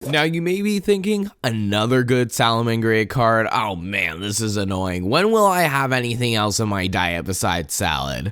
Now you may be thinking, another good Salamangreat card? Oh man, this is annoying. When will I have anything else in my diet besides salad?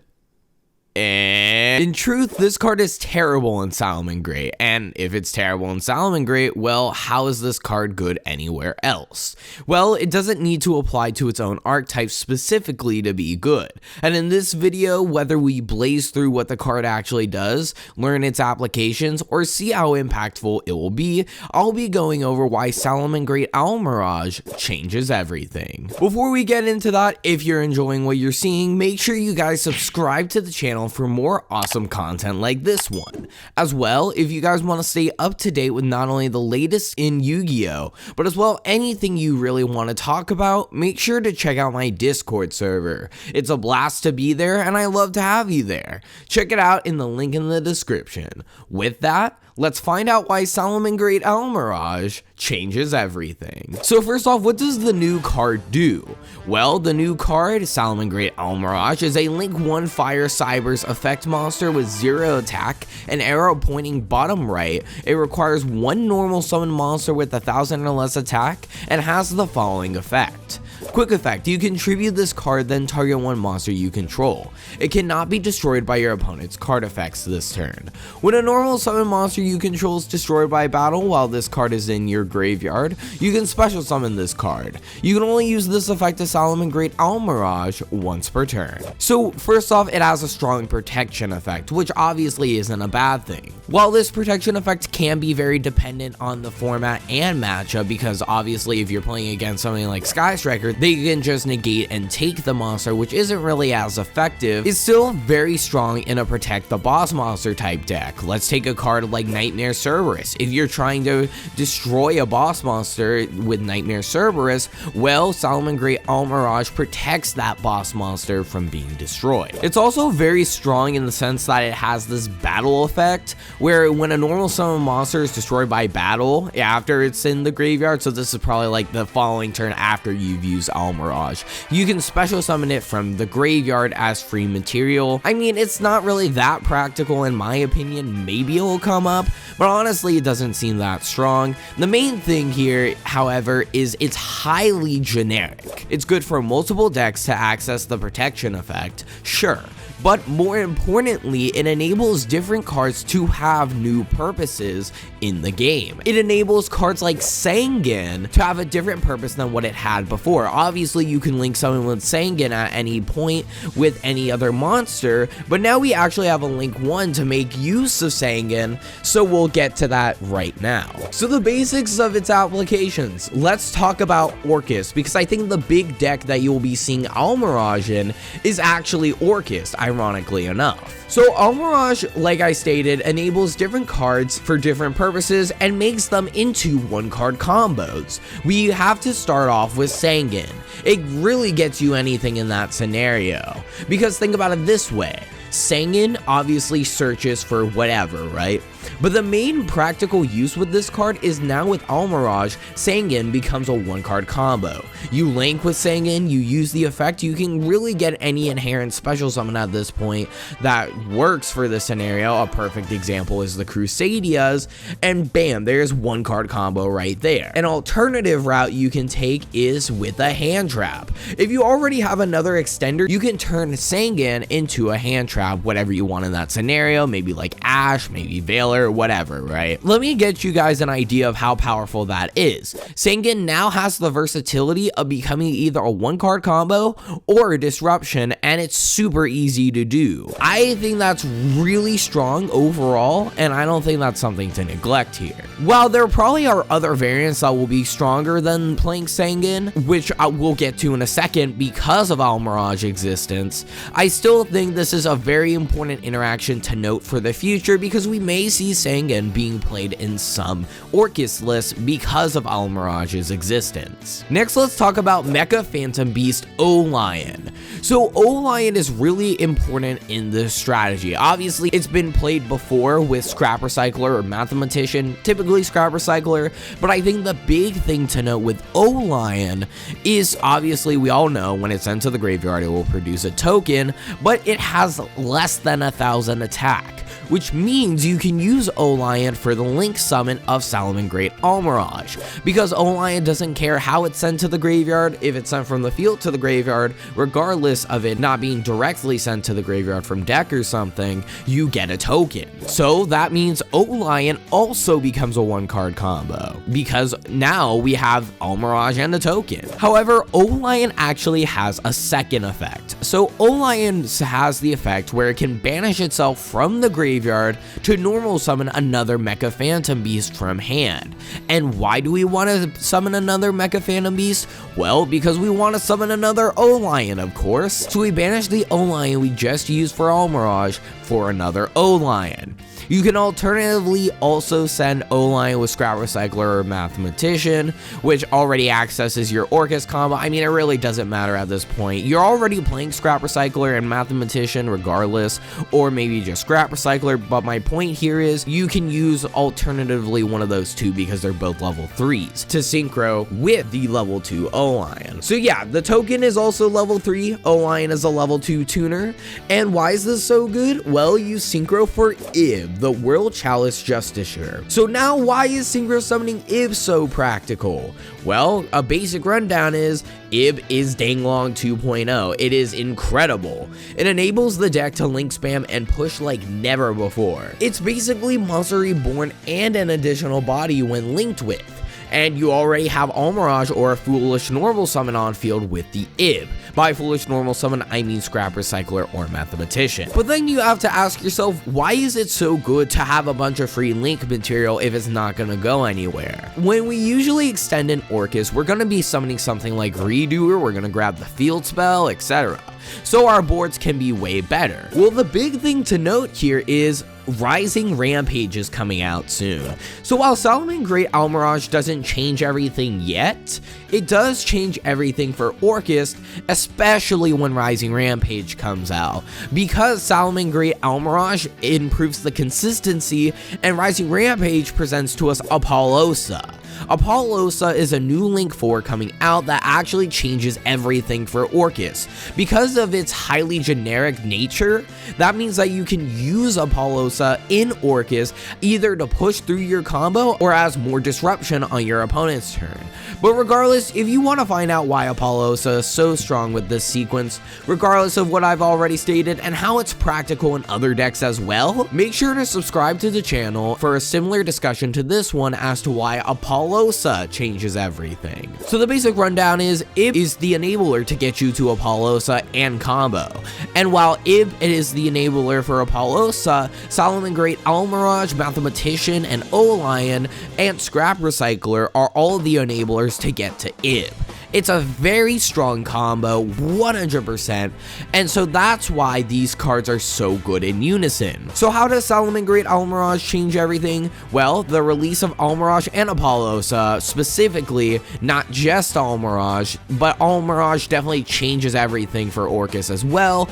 And in truth, this card is terrible in Salamangreat, and if it's terrible in Salamangreat, well, how is this card good anywhere else? Well, it doesn't need to apply to its own archetype specifically to be good, and in this video, whether we blaze through what the card actually does, learn its applications, or see how impactful it will be, I'll be going over why Salamangreat Almiraj changes everything. Before we get into that, if you're enjoying what you're seeing, make sure you guys subscribe to the channel for more awesome content like this one. As well, if you guys want to stay up to date with not only the latest in Yu-Gi-Oh, but as well anything you really want to talk about, make sure to check out my Discord server. It's a blast to be there and I love to have you there. Check it out in the link in the description. With that, let's find out why Salamangreat Almiraj changes everything. So first off, what does the new card do? Well, the new card, Salamangreat Almiraj, is a Link 1 Fire Cybers effect monster with 0 attack, an arrow pointing bottom right. It requires 1 normal summon monster with 1,000 or less attack, and has the following effect. Quick effect, you contribute this card, then target 1 monster you control. It cannot be destroyed by your opponent's card effects this turn. When a normal summon monster you control is destroyed by battle while this card is in your graveyard, you can special summon this card. You can only use this effect to Salamangreat Almiraj once per turn. So first off, it has a strong protection effect, which obviously isn't a bad thing. While this protection effect can be very dependent on the format and matchup, because obviously if you're playing against something like Sky Striker, they can just negate and take the monster, which isn't really as effective, it's still very strong in a protect the boss monster type deck. Let's take a card like Nightmare Cerberus. If you're trying to destroy a boss monster with Nightmare Cerberus, well, Salamangreat Almiraj protects that boss monster from being destroyed. It's also very strong in the sense that it has this battle effect, where when a normal summon monster is destroyed by battle after it's in the graveyard, so this is probably like the following turn after you've used Almiraj, you can special summon it from the graveyard as free material. I mean, it's not really that practical in my opinion. Maybe it will come up, but honestly it doesn't seem that strong. The main thing here, however, is it's highly generic. It's good for multiple decks to access the protection effect, sure, but more importantly, it enables different cards to have new purposes in the game. It enables cards like Sangan to have a different purpose than what it had before. Obviously, you can link someone with Sangan at any point with any other monster, but now we actually have a Link 1 to make use of Sangan, so we'll get to that right now. So the basics of its applications. Let's talk about Orcust, because I think the big deck that you'll be seeing Almiraj in is actually Orcust, ironically enough. So Almiraj, like I stated, enables different cards for different purposes and makes them into 1-card combos. We have to start off with Sangan. It really gets you anything in that scenario, because think about it this way. Sangan obviously searches for whatever, right? But the main practical use with this card is now with Almiraj, Sangan becomes a 1-card combo. You link with Sangan, you use the effect, you can really get any inherent special summon at this point that works for the scenario. A perfect example is the Crusadias, and bam, there's 1-card combo right there. An alternative route you can take is with a hand trap. If you already have another extender, you can turn Sangan into a hand trap, whatever you want in that scenario, maybe like Ash, maybe Valor, whatever, right? Let me get you guys an idea of how powerful that is. Sangan now has the versatility of becoming either a 1-card combo or a disruption, and it's super easy to do. I think that's really strong overall, and I don't think that's something to neglect here. While there probably are other variants that will be stronger than playing Sangan, which I will get to in a second because of Almiraj's existence, I still think this is a very important interaction to note for the future, because we may see Sangan being played in some Orcust lists because of Almiraj's existence. Next, let's talk about Mecha Phantom Beast O-Lion. So O-Lion is really important in this strategy. Obviously, it's been played before with Scrap Recycler or Mathematician, typically Scrap Recycler, but I think the big thing to note with O-Lion is obviously we all know when it's sent to the graveyard it will produce a token, but it has less than 1,000 attack. which means you can use O-Lion for the link summon of Salamangreat Almiraj, because O-Lion doesn't care how it's sent to the graveyard. If it's sent from the field to the graveyard, regardless of it not being directly sent to the graveyard from deck or something, you get a token. So that means O-Lion also becomes a 1-card combo, because now we have Almiraj and a token. However, O-Lion actually has a second effect. So O-Lion has the effect where it can banish itself from the graveyard to normal summon another Mecha Phantom Beast from hand. And why do we want to summon another Mecha Phantom Beast? Well, because we want to summon another O-Lion, of course. So we banish the O-Lion we just used for Almiraj for another O-Lion. You can alternatively also send O-Lion with Scrap Recycler or Mathematician, which already accesses your Orcust combo. I mean, it really doesn't matter at this point. You're already playing Scrap Recycler and Mathematician regardless, or maybe just Scrap Recycler, but my point here is you can use alternatively one of those two because they're both level 3s to synchro with the level 2 O-Lion. So yeah, the token is also level 3, O-Lion is a level 2 tuner, and why is this so good? Well, you synchro for Ib, the World Chalice Justiciar. So now why is synchro summoning Ib so practical? Well, a basic rundown is Ib is Danglong 2.0. It is incredible. It enables the deck to link spam and push like never before. It's basically Monster Reborn and an additional body when linked with. And you already have Almiraj or a Foolish Normal Summon on field with the Ib. By Foolish Normal Summon, I mean Scrap Recycler or Mathematician. But then you have to ask yourself, why is it so good to have a bunch of free link material if it's not gonna go anywhere? When we usually extend an Orcust, we're gonna be summoning something like Redoer, we're gonna grab the field spell, etc. So our boards can be way better. Well, the big thing to note here is Rising Rampage is coming out soon. So while Salamangreat Almiraj doesn't change everything yet, it does change everything for Orcust, especially when Rising Rampage comes out. Because Salamangreat Almiraj improves the consistency and Rising Rampage presents to us Apollousa. Apollousa is a new Link 4 coming out that actually changes everything for Orcust. Because of its highly generic nature, that means that you can use Apollousa in Orcust either to push through your combo or as more disruption on your opponent's turn. But regardless, if you want to find out why Apollousa is so strong with this sequence, regardless of what I've already stated and how it's practical in other decks as well, make sure to subscribe to the channel for a similar discussion to this one as to why Apollousa changes everything. So the basic rundown is Ib is the enabler to get you to Apollousa and combo. And while Ib is the enabler for Apollousa, Salamangreat Almiraj, Mathematician, and O-Lion, and Scrap Recycler are all the enablers to get to Ib. It's a very strong combo, 100%, and so that's why these cards are so good in unison. So how does Salamangreat Almiraj change everything? Well, the release of Almiraj and Apollousa, specifically, not just Almiraj, but Almiraj definitely changes everything for Orcust as well.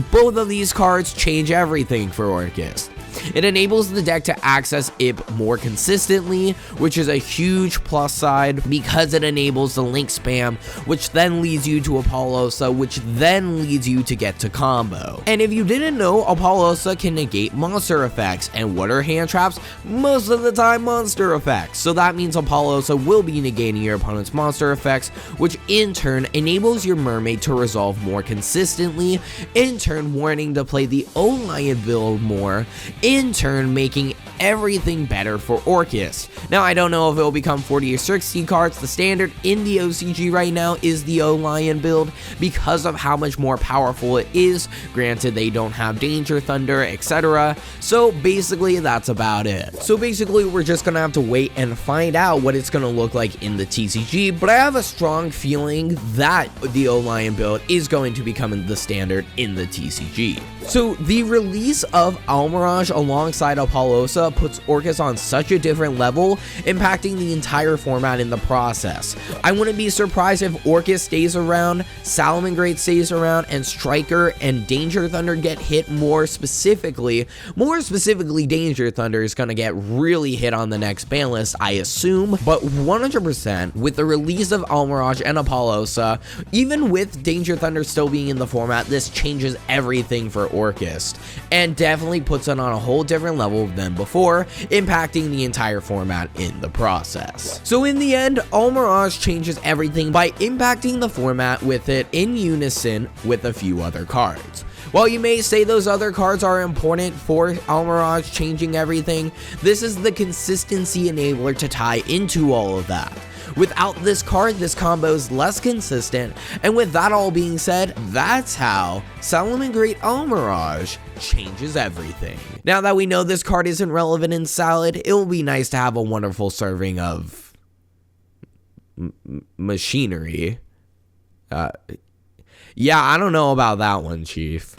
Both of these cards change everything for Orcust. It enables the deck to access Ib more consistently, which is a huge plus side because it enables the link spam, which then leads you to Apollousa, which then leads you to get to combo. And if you didn't know, Apollousa can negate monster effects, and what are hand traps? Most of the time monster effects. So that means Apollousa will be negating your opponent's monster effects, which in turn enables your mermaid to resolve more consistently, in turn warning to play the O-Lion build more, in turn making everything better for Orcust. Now, I don't know if it will become 40 or 60 cards. The standard in the OCG right now is the O-Lion build because of how much more powerful it is. Granted, they don't have Danger Thunder, etc. So basically, that's about it. So basically, we're just gonna have to wait and find out what it's gonna look like in the TCG, but I have a strong feeling that the O-Lion build is going to become the standard in the TCG. So the release of Almiraj alongside Apollousa puts Orcust on such a different level, impacting the entire format in the process. I wouldn't be surprised if Orcust stays around, Salamangreat stays around, and Striker and Danger Thunder get hit more specifically. More specifically, Danger Thunder is going to get really hit on the next ban list, I assume, but 100% with the release of Almiraj and Apollousa, even with Danger Thunder still being in the format, this changes everything for Orcust, and definitely puts it on a whole different level than before, impacting the entire format in the process. So in the end, Almiraj changes everything by impacting the format with it in unison with a few other cards. While you may say those other cards are important for Almiraj changing everything, this is the consistency enabler to tie into all of that. Without this card, this combo is less consistent, and with that all being said, that's how Salamangreat Almiraj changes everything. Now that we know this card isn't relevant in Salad, it will be nice to have a wonderful serving of machinery. Yeah, I don't know about that one, Chief.